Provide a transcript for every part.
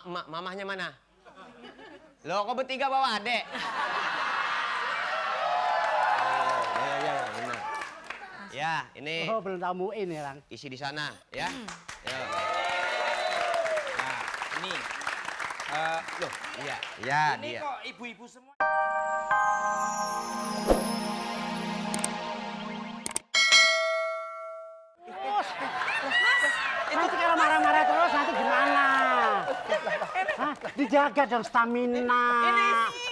mamahnya mana? Loh, kok bertiga bawa adek? Ya, benar. Ya, ini. Oh, belum tamuin ya, Lang. Isi di sana, ya. Ya. Nah, ini. Loh, iya. Ya, ini dia. kok ibu-ibu semua. Nanti kalau marah-marah terus nanti gimana? Hah? Dijaga dong stamina.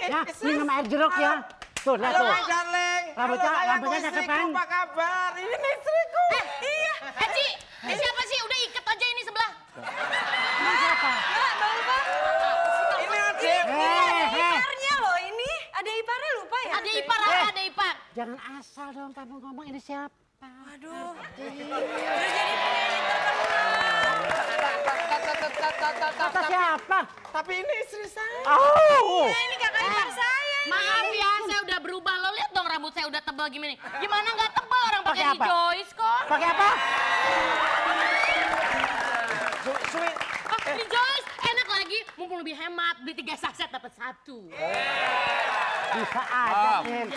Ya, minum air jeruk ya. Tuh, lihat tuh. Halo, darling. Rambutnya cakep kan? Apa kabar? Ini istriku. Iya. Ci, ini siapa sih? Udah ikat aja ini sebelah. Ini siapa? Ini adik. Iparnya loh ini. Ada iparnya lupa ya? Ada ipar apa? Ada ipar. Jangan asal dong kamu ngomong ini siapa? Aduh. Udah jadi penyanyi Kata siapa? Tapi ini istri saya. Oh. terkenal. Ini kakak ipar saya. Maaf ya, saya udah berubah. Lo lihat dong rambut saya udah tebal gimana. Gimana nggak tebal orang pakai Pakai apa? Rejoice kok. Pakai apa? Sweet. Oh, Rejoice enak lagi. Mumpung lebih hemat, beli 3 saset dapat 1. Bisa aja, Nim.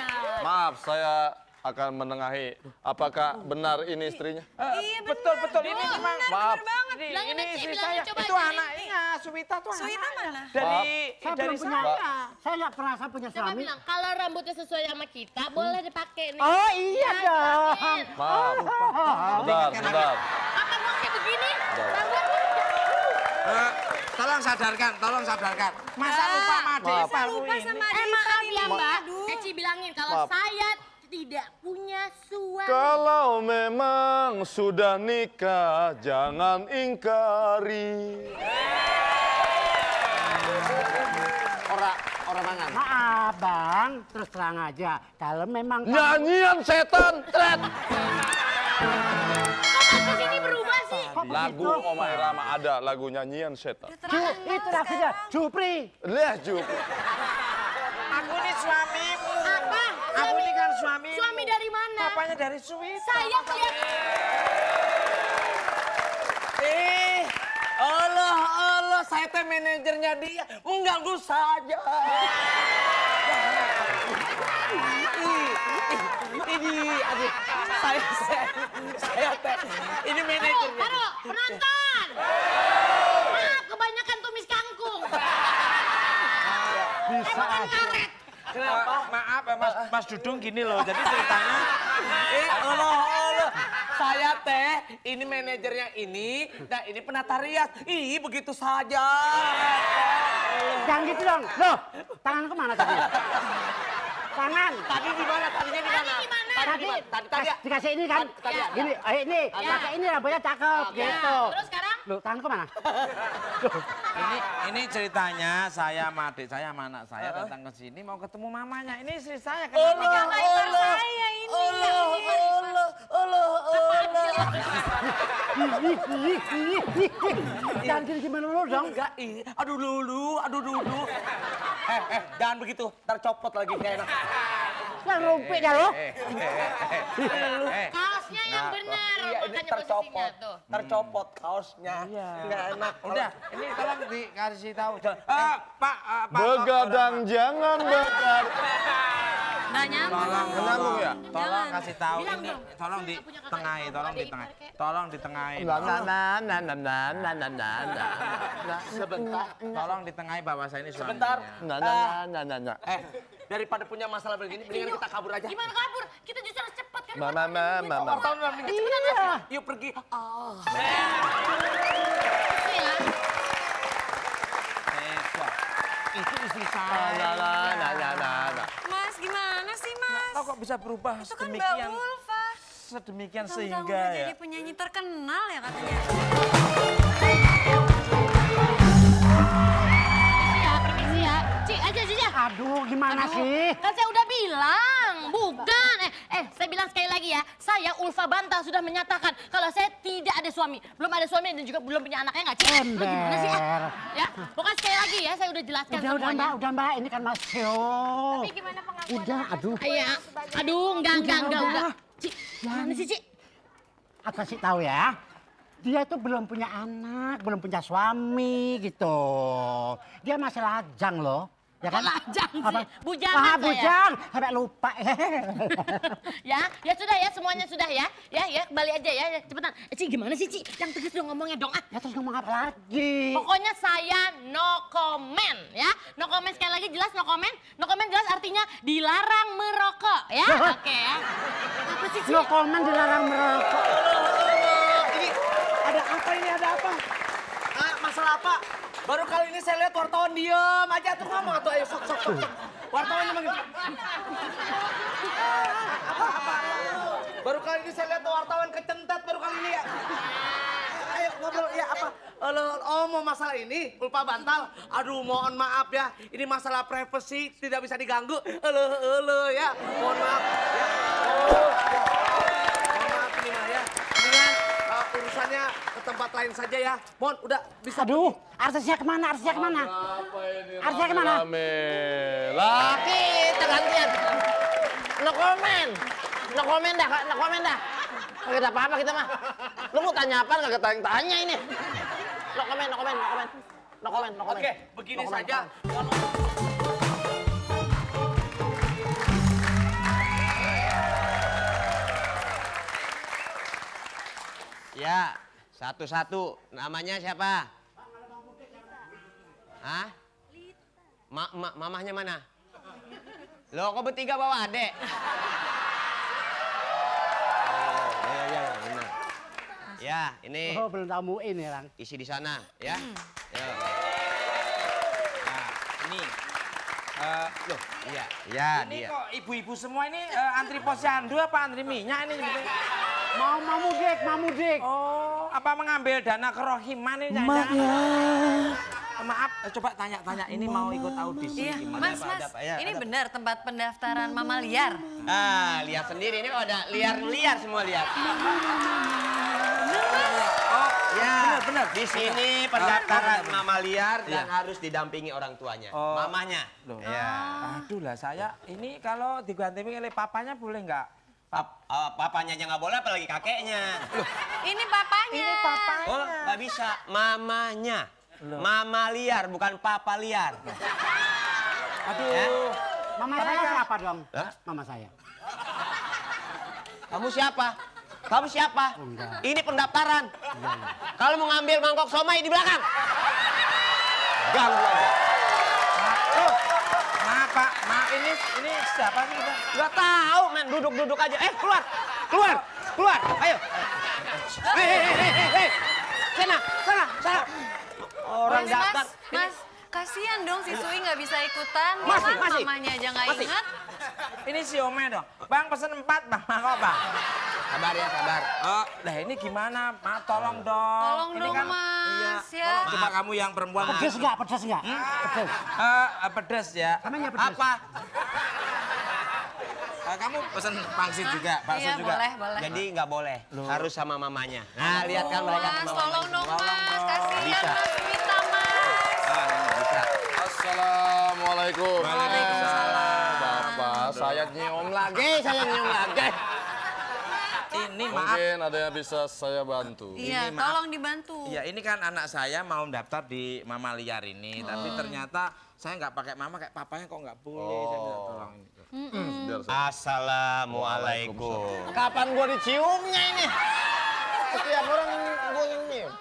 Maaf, saya akan menengahi. Apakah benar ini istrinya? Iya Betul ini memang. Maaf. Bilangin Ini aja, istri bilangin saya. coba Itu aja, anaknya, Suwita tuh Suwita anaknya. mana? Saya Dari belum punya. Mbak. Saya nggak pernah punya Coba suami. bilang, kalau rambutnya sesuai sama kita, boleh dipakai nih. Oh iya dong. Maaf. Bentar. Apa mau kayak begini? Tolong sadarkan. Masa lupa sama adik Maaf. iparmu Lupa ini? sama Maaf ya Mbak, Aduh. Eci bilangin kalau Maaf. saya tidak punya suami. Kalau memang sudah nikah, jangan ingkari. Orang mangan. Maaf bang, terus terang aja. Kalau memang Nyanyian setan, tret. Kok kesini berubah sih? Lagu Oma Irama ada, lagu nyanyian setan. itu lagunya Jupri. Lihat Jup. Aku ini suamimu. Apa? Aku ini kan suamimu. Suami dari mana? Papanya dari Suwita. Saya lihat. Allah, saya teh manajernya dia. Mengganggu saja. Ini, aduh, saya teh, ini manajernya. Taruh, penonton. Kebanyakan tumis kangkung. Bisa Makan aja. karet. Kenapa? Maaf Mas Dudung gini loh. Jadi ceritanya, Allah, saya teh ini manajernya ini, nah ini penata rias. Ih, begitu saja. Jangan gitu dong. Loh, tangan kemana tadi? Tangan. Tadi di mana? Tadinya di mana? Tadi di mana? Tadi ya. Dikasih ini kan? Tadi ya. Gini, ini. Pakai ini rambutnya cakep gitu. Terus sekarang? Loh, tangan kemana? Ini ceritanya saya sama adik saya sama anak saya datang ke sini mau ketemu mamanya. Ini istri saya kan. Ini kakak ipar saya ini. Jangan gini-gini dulu dong. Enggak, aduh dulu. Jangan begitu, tercopot lagi nggak enak. Yang rumpik dah lo. Kaosnya yang benar. Iya, ini Makanya tercopot. posisinya tuh. Tercopot kaosnya. Nggak enak. Udah, ini tolong dikasih tahu. Pak. Begadang jangan begadang. Nggak nyambung. Menyambung ya? Tolong kasih tahu Bilang ini, dong. tolong Saya di nggak punya kakak tengahi, ipar. tolong Ada di ipar tengahi. kayak- Tolong di tengahi. Sebentar. Tolong di tengahi bahwa saya ini suaminya. Sebentar. Nah. Daripada punya masalah begini, mendingan kita kabur aja. Gimana kabur? Kita justru harus cepat kan? Mama. Tahun dalam minggu cepetan, Mas. Yuk pergi. Ya. Itu istri saya. Mas gimana sih mas? Tahu kok bisa berubah Itu kan Mbak sedemikian Ulfa. sedemikian Tahu-tahu sehingga udah ya. jadi penyanyi terkenal ya katanya. Permisi ya. Ci, aja. Aduh, gimana sih? Kan saya udah bilang, bukan. Saya bilang sekali lagi ya, saya Ulfa Banta sudah menyatakan kalau saya tidak ada suami. Belum ada suami dan juga belum punya anaknya nggak, Ci? Lo gimana sih? Ya, pokoknya sekali lagi ya, saya udah jelaskan semuanya. Udah mbak, ini kan Mas Tio. Tapi gimana pengakuan? Udah, aduh. Iya, aduh, enggak. Udah. Ci, gimana sih, Ci? Aku kasih tahu ya. dia itu belum punya anak, belum punya suami gitu. Dia masih lajang loh. Ya kan? Kok lajang sih? Apa? Bujangan Ah, saya. bujang. Sampai lupa. Ya sudah ya, semuanya sudah ya. Ya, kembali aja ya, cepetan. Ci, gimana sih, Ci? Yang tegas dong ngomongnya dong, ah. Ya terus ngomong apa lagi? Pokoknya saya no comment ya. No comment sekali lagi jelas no comment. No comment jelas artinya dilarang merokok ya. Oke ya. Apa sih, Ci? No comment dilarang merokok. Ini ada apa ini? Ada apa? Masalah apa? Baru kali ini saya lihat wartawan diem aja tuh ngomong tuh, ayo sok. Wartawan emang gitu. Apa? Baru kali ini saya lihat wartawan kecentet baru kali ini ya. Ayo ngobrol ya apa? Oh mau masalah ini ulpa bantal. Aduh mohon maaf ya. Ini masalah privasi tidak bisa diganggu. Ya. Mohon maaf ya. Mohon maaf ini mah ya. Mendingan urusannya ke tempat lain saja ya. Mohon udah bisa. Aduh, artisnya kemana? Artisnya kemana? Artisnya kemana? Lah, Kita gantian. No comment. No comment dah. Kagak ada apa-apa kita mah. Lu mau tanya apa? Kagak tanya ini. No comment. Oke, begini saja. Ya, satu-satu. Namanya siapa? Hah? Mamahnya mana? Lo kok bertiga bawa adek? Ya, benar. Ya, ini Oh, belum tahu ini, Lang. isi di sana, ya. Ya. Nah, ini. Loh, Iya, ya ini dia. kok ibu-ibu semua ini antri posyandu apa antri minyak ini? Mau mudik. Oh, apa mengambil dana kerohiman ini? Mak ya. Maaf, coba tanya-tanya ini mau ikut audisi Iya, gimana? Mas, ada apa? Ya, ini ada. benar tempat pendaftaran mama liar. Lihat sendiri ini kok ada liar semua lihat. Oh, Ya, benar. Di sini pendaftaran benar. mama liar dan Iya. harus didampingi orang tuanya, Oh. mamanya. Loh. Ya. Aduh lah saya, ini kalau digantikan oleh papanya boleh nggak? Papanya aja nggak boleh, apalagi kakeknya. Ini papanya. Ini papanya. Oh, nggak bisa, mamanya. Loh. Mama liar, bukan papa liar. Aduh. Ya. Mama saya siapa dong? Hah? Mama saya. Kamu siapa? Kamu siapa? Enggak. Ini pendaftaran. Kalau mau ngambil mangkok somai di belakang. Ganggu aja. Maaf Pak, maaf ini siapa sih? Pak? Gak tahu, men. Duduk aja. Keluar. Ayo. Hei. Sana. Orang daftar. Mas, kasihan dong si Sui nggak bisa ikutan. Masih. Mamanya aja nggak Masih. ingat. Ini si Ome dong. Bang pesen 4 bang, mangkok bang. Sabar. Oh, lah ini gimana? Ma, tolong dong. Tolong Ini dong, kan- Mas, Iya. ya. Tolong coba kamu yang perempuan. Pedes nggak? Pedes. Pedes ya. Namanya pedes. Apa? Kamu pesen pangsit juga, bakso Iya, juga. boleh. Jadi nggak boleh. Harus sama mamanya. Nah, lihat kan mereka Mas, sama tolong mamanya. dong, Mas. Kasihan Bisa. Mas, minta Mas. Bisa. Assalamualaikum. Waalaikumsalam. Bapak, saya nyium lagi. Saya nyium lagi. Ini maaf. Mungkin ada yang bisa saya bantu. Iya, Ini maaf. tolong dibantu. Iya, ini kan anak saya mau daftar di Mama Liar ini, tapi ternyata saya nggak pakai mama, kayak papanya kok nggak boleh. Saya minta tolong ini. Biar saya. Assalamualaikum. Kapan gua diciumnya ini? Setiap orang gua nyium.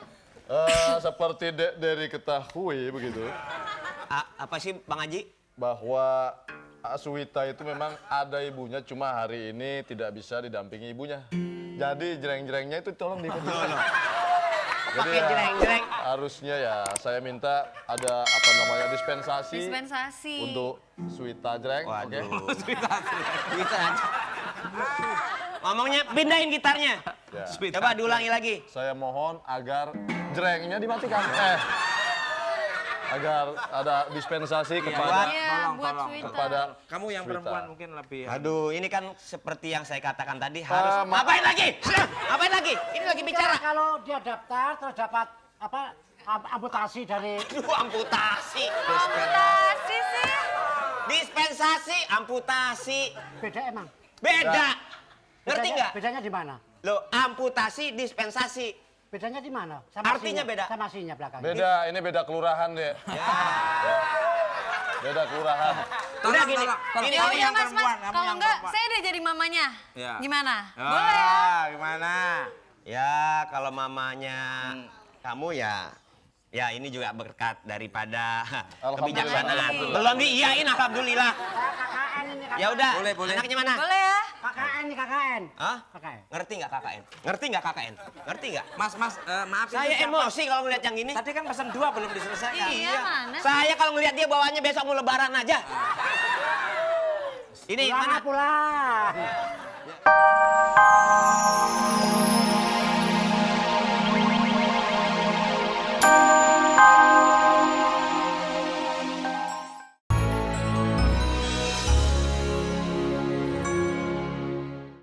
Seperti dari ketahui begitu, Apa sih Bang Haji? bahwa Aswita itu memang ada ibunya, cuma hari ini tidak bisa didampingi ibunya. Jadi jreng-jrengnya itu tolong dibantu. Jadi Pakai jreng-jreng. harusnya ya saya minta ada apa namanya dispensasi untuk Swita jreng. Oke? Waduh. Bisa aja. Ngomongnya pindahin gitarnya. Ya. Coba diulangi lagi. Saya mohon agar jrengnya dimatikan. Agar ada dispensasi kepada Iya, buat tolong. Swita. kepada Kamu yang Swita. perempuan mungkin lebih. Aduh, ini kan seperti yang saya katakan tadi harus. maaf. Ngapain lagi? Ngapain lagi? Ini lagi bicara. Kalau dia daftar terus dapat amputasi dari Aduh, amputasi. Amputasi sih. Dispensasi, amputasi. beda emang. Beda. Ngerti nggak? Bedanya di mana? Loh, amputasi, dispensasi. Bedanya di mana? Artinya beda. Sama sinya belakangnya. Beda, ini beda kelurahan deh. Beda kelurahan. Udah gini. Ini oh ya mas, kalau enggak saya deh jadi mamanya. Gimana? Boleh ya? Gimana? Ya kalau mamanya kamu ya ini juga berkat daripada kebijaksanaan. Belum diiyain alhamdulillah. KKN ini KKN. Ya udah. Boleh. Anaknya mana? Boleh ya? KKN ini KKN. Hah? KKN. Ngerti nggak KKN? Ngerti nggak KKN? Ngerti nggak? Mas, maaf ini Saya siapa? emosi kalau ngeliat yang ini. Tadi kan pesan 2 belum diselesaikan. Iya, mana? Saya kalau ngeliat dia bawaannya besok mau lebaran aja. Ini Pulang, mana? pulang.